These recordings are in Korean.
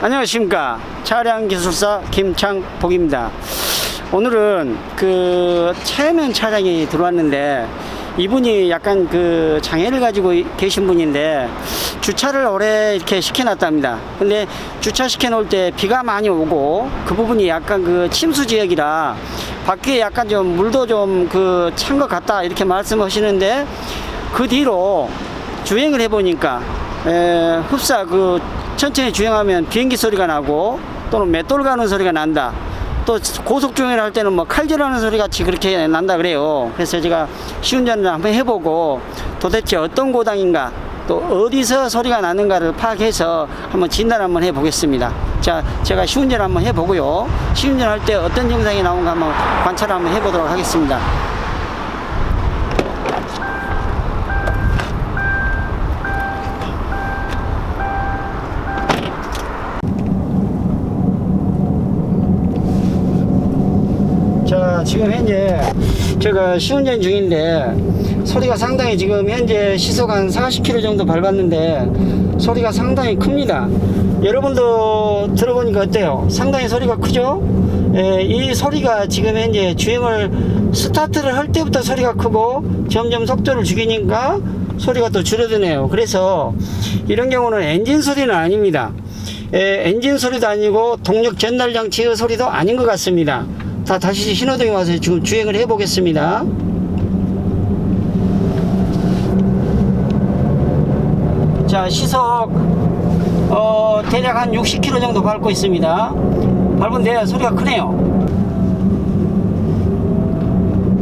안녕하십니까. 차량기술사 김창복입니다. 오늘은 그 체면 차량이 들어왔는데 이분이 약간 그 장애를 가지고 계신 분인데 주차를 오래 이렇게 시켜놨답니다. 근데 주차 시켜놓을 때 비가 많이 오고 그 부분이 약간 그 침수 지역이라 밖에 약간 좀 물도 좀 그 찬 것 같다 이렇게 말씀하시는데 그 뒤로 주행을 해보니까 흡사 그 천천히 주행하면 비행기 소리가 나고 또는 맷돌 가는 소리가 난다. 또 고속 주행을 할 때는 뭐 칼질하는 소리 같이 그렇게 난다 그래요. 그래서 제가 시운전을 한번 해보고 도대체 어떤 고당인가 또 어디서 소리가 나는가를 파악해서 한번 진단 한번 해보겠습니다. 자, 제가 시운전 한번 해보고요. 시운전 할 때 어떤 증상이 나온가 한번 관찰을 한번 해보도록 하겠습니다. 자, 지금 현재 제가 시운전 중인데 소리가 상당히 지금 현재 시속 한 40km 정도 밟았는데 소리가 상당히 큽니다. 여러분도 들어보니까 어때요? 상당히 소리가 크죠? 이 소리가 지금 현재 주행을 스타트를 할 때부터 소리가 크고 점점 속도를 죽이니까 소리가 또 줄어드네요. 그래서 이런 경우는 엔진 소리는 아닙니다. 엔진 소리도 아니고 동력 전달 장치의 소리도 아닌 것 같습니다. 다시 신호등에 와서 지금 주행을 해 보겠습니다. 자, 시속 대략 한 60km 정도 밟고 있습니다. 밟은데 소리가 크네요.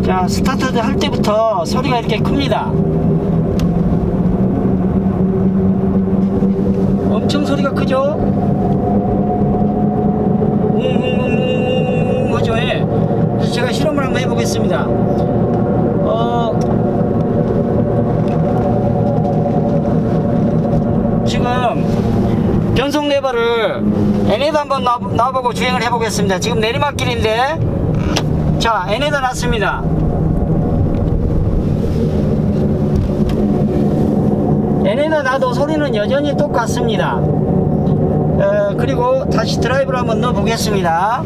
자, 스타트 할 때부터 소리가 이렇게 큽니다. 엄청 소리가 크죠? 하죠. 그래서 제가 실험을 한번 해보겠습니다. 지금 변속 레버를 N에다 한번 놔보고 주행을 해보겠습니다. 지금 내리막길인데 자, N에다 놨습니다. N에다 놔도 소리는 여전히 똑같습니다. 그리고 다시 드라이브를 한번 넣어 보겠습니다.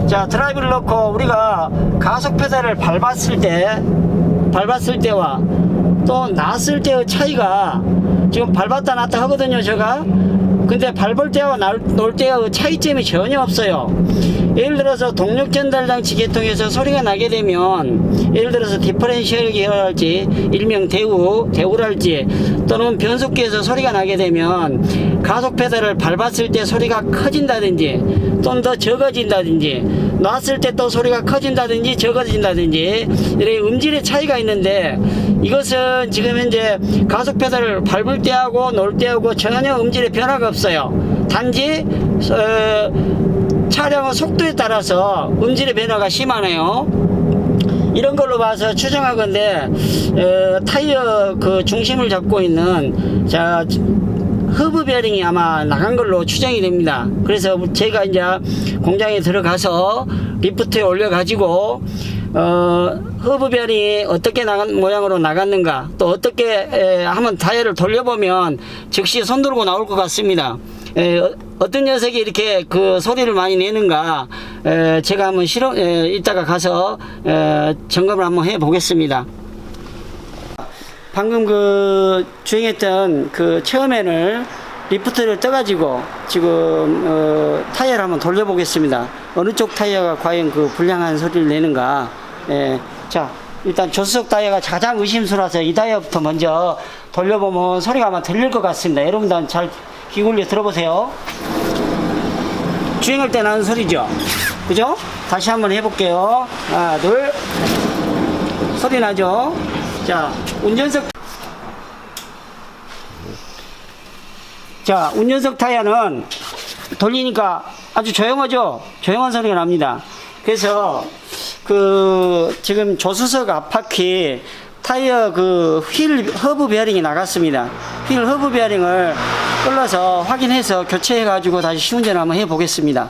자, 드라이브를 넣고 우리가 가속 페달을 밟았을 때와 또 놨을 때의 차이가 지금 밟았다 놨다 하거든요, 제가. 근데 밟을 때와 놓을 때의 차이점이 전혀 없어요. 예를 들어서 동력 전달 장치 계통에서 소리가 나게 되면 예를 들어서 디퍼렌셜 기어랄지 일명 대우랄지 또는 변속기에서 소리가 나게 되면 가속 페달을 밟았을 때 소리가 커진다든지 또는 더 적어진다든지 놨을 때 또 소리가 커진다든지 적어진다든지 이렇게 음질의 차이가 있는데 이것은 지금 현재 가속 페달을 밟을 때하고 놓을 때하고 전혀 음질의 변화가 없어요. 단지 차량의 속도에 따라서 음질의 변화가 심하네요. 이런 걸로 봐서 추정하건대 타이어 그 중심을 잡고 있는 허브 베어링이 아마 나간 걸로 추정이 됩니다. 그래서 제가 이제 공장에 들어가서 리프트에 올려 가지고 허브 베어링이 어떻게 모양으로 나갔는가 또 어떻게 하면 타이어를 돌려보면 즉시 손들고 나올 것 같습니다. 어떤 녀석이 이렇게 그 소리를 많이 내는가 제가 한번 이따가 가서 점검을 한번 해 보겠습니다. 방금 그 주행했던 그 체어맨을 리프트를 떠가지고 지금 타이어를 한번 돌려보겠습니다. 어느 쪽 타이어가 과연 그 불량한 소리를 내는가. 자, 일단 조수석 타이어가 가장 의심스러워서 이 타이어부터 먼저 돌려보면 소리가 아마 들릴 것 같습니다. 여러분들 잘 귀 굴려 들어보세요. 주행할 때 나는 소리죠. 그죠? 다시 한번 해볼게요. 하나, 둘. 소리 나죠? 자, 운전석 타이어는 돌리니까 아주 조용하죠? 조용한 소리가 납니다. 그래서 지금 조수석 앞바퀴 타이어 휠 허브 베어링이 나갔습니다. 휠 허브 베어링을 끌어서 확인해서 교체해 가지고 다시 시운전을 한번 해 보겠습니다.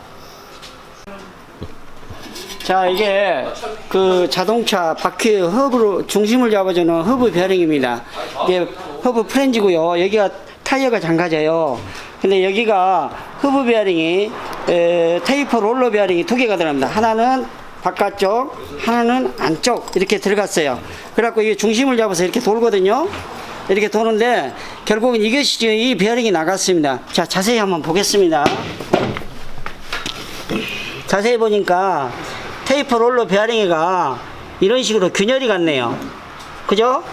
자, 이게 그 자동차 바퀴 허브로 중심을 잡아주는 허브 베어링입니다. 이게 허브 프렌즈고요. 여기가 타이어가 잠가져요. 근데 여기가 허브 베어링이 테이프 롤러 베어링이 두 개가 들어갑니다. 하나는 바깥쪽, 하나는 안쪽 이렇게 들어갔어요. 그래갖고 이게 중심을 잡아서 이렇게 돌거든요. 이렇게 도는데 결국은 이것이 지금 이 베어링이 나갔습니다. 자, 자세히 한번 보겠습니다. 자세히 보니까 테이프 롤러 베어링이가 이런 식으로 균열이 갔네요. 그죠?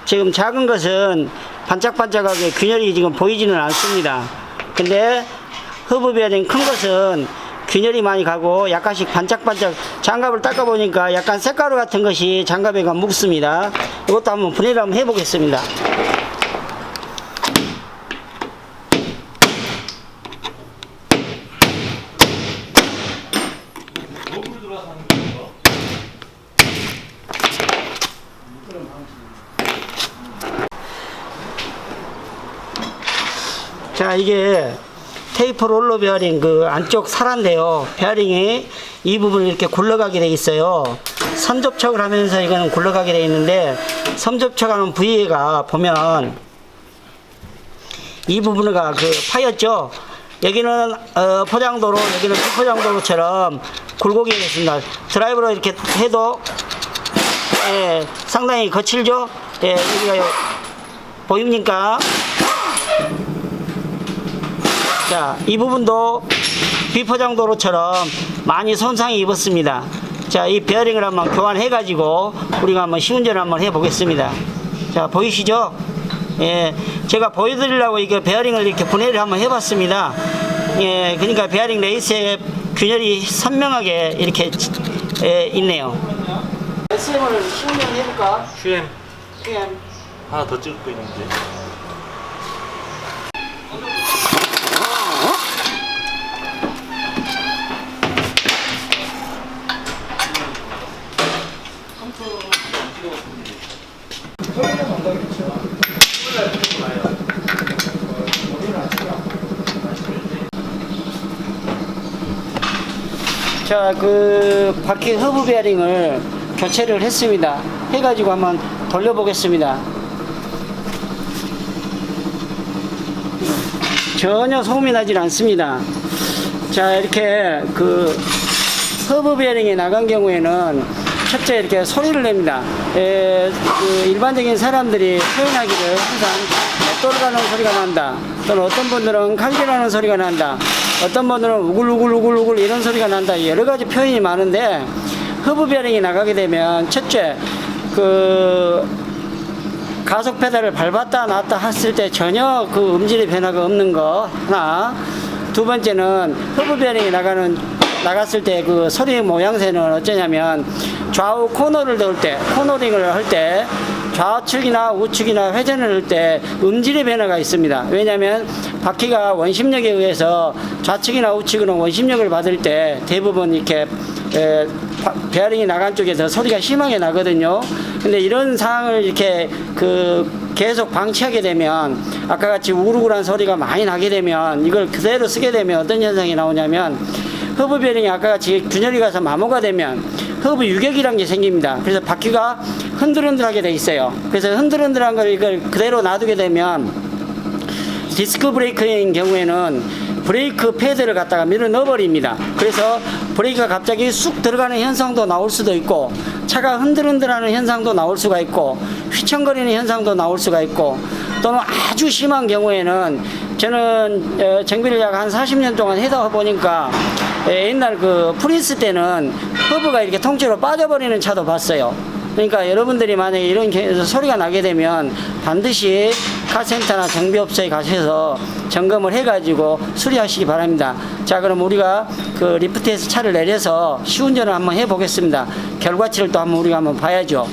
지금 작은 것은 반짝반짝하게 균열이 지금 보이지는 않습니다. 근데 허브 베어링 큰 것은 균열이 많이 가고 약간씩 반짝반짝, 장갑을 닦아 보니까 약간 색가루 같은 것이 장갑에 묻습니다. 이것도 한번 분해를 한번 해 보겠습니다. 자, 이게 테이프 롤러 베어링 그 안쪽 살한데요. 베어링이 이 부분을 이렇게 굴러가게 돼 있어요. 선접촉을 하면서 이거는 굴러가게 돼 있는데, 선접촉하는 부위가 보면 이 부분가 그 파였죠. 여기는 포장도로, 여기는 비포장도로처럼 굴곡이 있습니다. 드라이브로 이렇게 해도 상당히 거칠죠. 여기가 보입니까? 자, 이 부분도 비포장도로처럼 많이 손상이 입었습니다. 자, 이 베어링을 한번 교환해 가지고 우리가 한번 시운전을 한번 해 보겠습니다. 자, 보이시죠? 제가 보여드리려고 이거 베어링을 이렇게 분해를 한번 해 봤습니다. 그러니까 베어링 레이스에 균열이 선명하게 이렇게 있네요. SM을 시운전을 해볼까? QM 하나 더 찍고 있는데. 자, 그 바퀴 허브 베어링을 교체를 했습니다. 해가지고 한번 돌려보겠습니다. 전혀 소음이 나질 않습니다. 자, 이렇게 그 허브 베어링이 나간 경우에는 첫째 이렇게 소리를 냅니다. 그 일반적인 사람들이 표현하기를 항상 떨어가는 소리가 난다, 또는 어떤 분들은 칼질하는 소리가 난다, 어떤 분들은 우글우글 이런 소리가 난다, 여러 가지 표현이 많은데, 허브 베어링이 나가게 되면 첫째 그 가속 페달을 밟았다 놨다 했을 때 전혀 그 음질의 변화가 없는 거 하나, 두 번째는 허브 베어링이 나갔을 때 그 소리의 모양새는 어쩌냐면, 좌우 코너를 넣을 때, 코너링을 할 때 좌측이나 우측이나 회전을 할 때 음질의 변화가 있습니다. 왜냐하면 바퀴가 원심력에 의해서 좌측이나 우측으로 원심력을 받을 때 대부분 이렇게 베어링이 나간 쪽에 더 소리가 심하게 나거든요. 근데 이런 상황을 이렇게 계속 방치하게 되면, 아까 같이 우글우글한 소리가 많이 나게 되면, 이걸 그대로 쓰게 되면 어떤 현상이 나오냐면, 허브 베어링이 아까 같이 균열이 가서 마모가 되면 허브 유격이라는 게 생깁니다. 그래서 바퀴가 흔들흔들하게 돼 있어요. 그래서 흔들흔들한 걸 이걸 그대로 놔두게 되면, 디스크 브레이크인 경우에는 브레이크 패드를 갖다가 밀어 넣어버립니다. 그래서 브레이크가 갑자기 쑥 들어가는 현상도 나올 수도 있고, 차가 흔들흔들하는 현상도 나올 수가 있고, 휘청거리는 현상도 나올 수가 있고, 또는 아주 심한 경우에는, 저는 정비를 약 한 40년 동안 해다 보니까 옛날 그 프린스 때는 허브가 이렇게 통째로 빠져버리는 차도 봤어요. 그러니까 여러분들이 만약에 이런 소리가 나게 되면 반드시 카센터나 정비업소에 가셔서 점검을 해가지고 수리하시기 바랍니다. 자, 그럼 우리가 그 리프트에서 차를 내려서 시운전을 한번 해보겠습니다. 결과치를 또 한번 우리가 한번 봐야죠.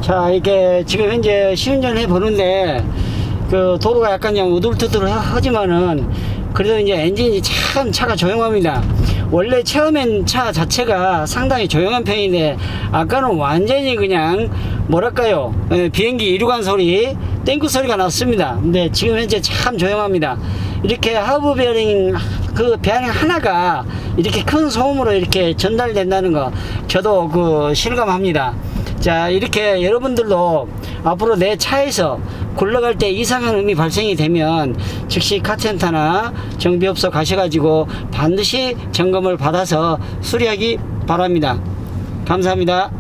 자, 이게 지금 현재 시운전을 해보는데, 그 도로가 약간 그냥 우둘투둘하지만은 그래도 이제 엔진이 참 차가 조용합니다. 원래 처음엔 차 자체가 상당히 조용한 편인데 아까는 완전히 그냥 뭐랄까요, 비행기 이륙한 소리, 땡볕 소리가 났습니다. 근데 지금 현재 참 조용합니다. 이렇게 하부 베어링 그 베어링 하나가 이렇게 큰 소음으로 이렇게 전달된다는 거 저도 그 실감합니다. 자, 이렇게 여러분들도 앞으로 내 차에서 굴러갈 때 이상한 음이 발생이 되면 즉시 카센터나 정비업소 가셔가지고 반드시 점검을 받아서 수리하기 바랍니다. 감사합니다.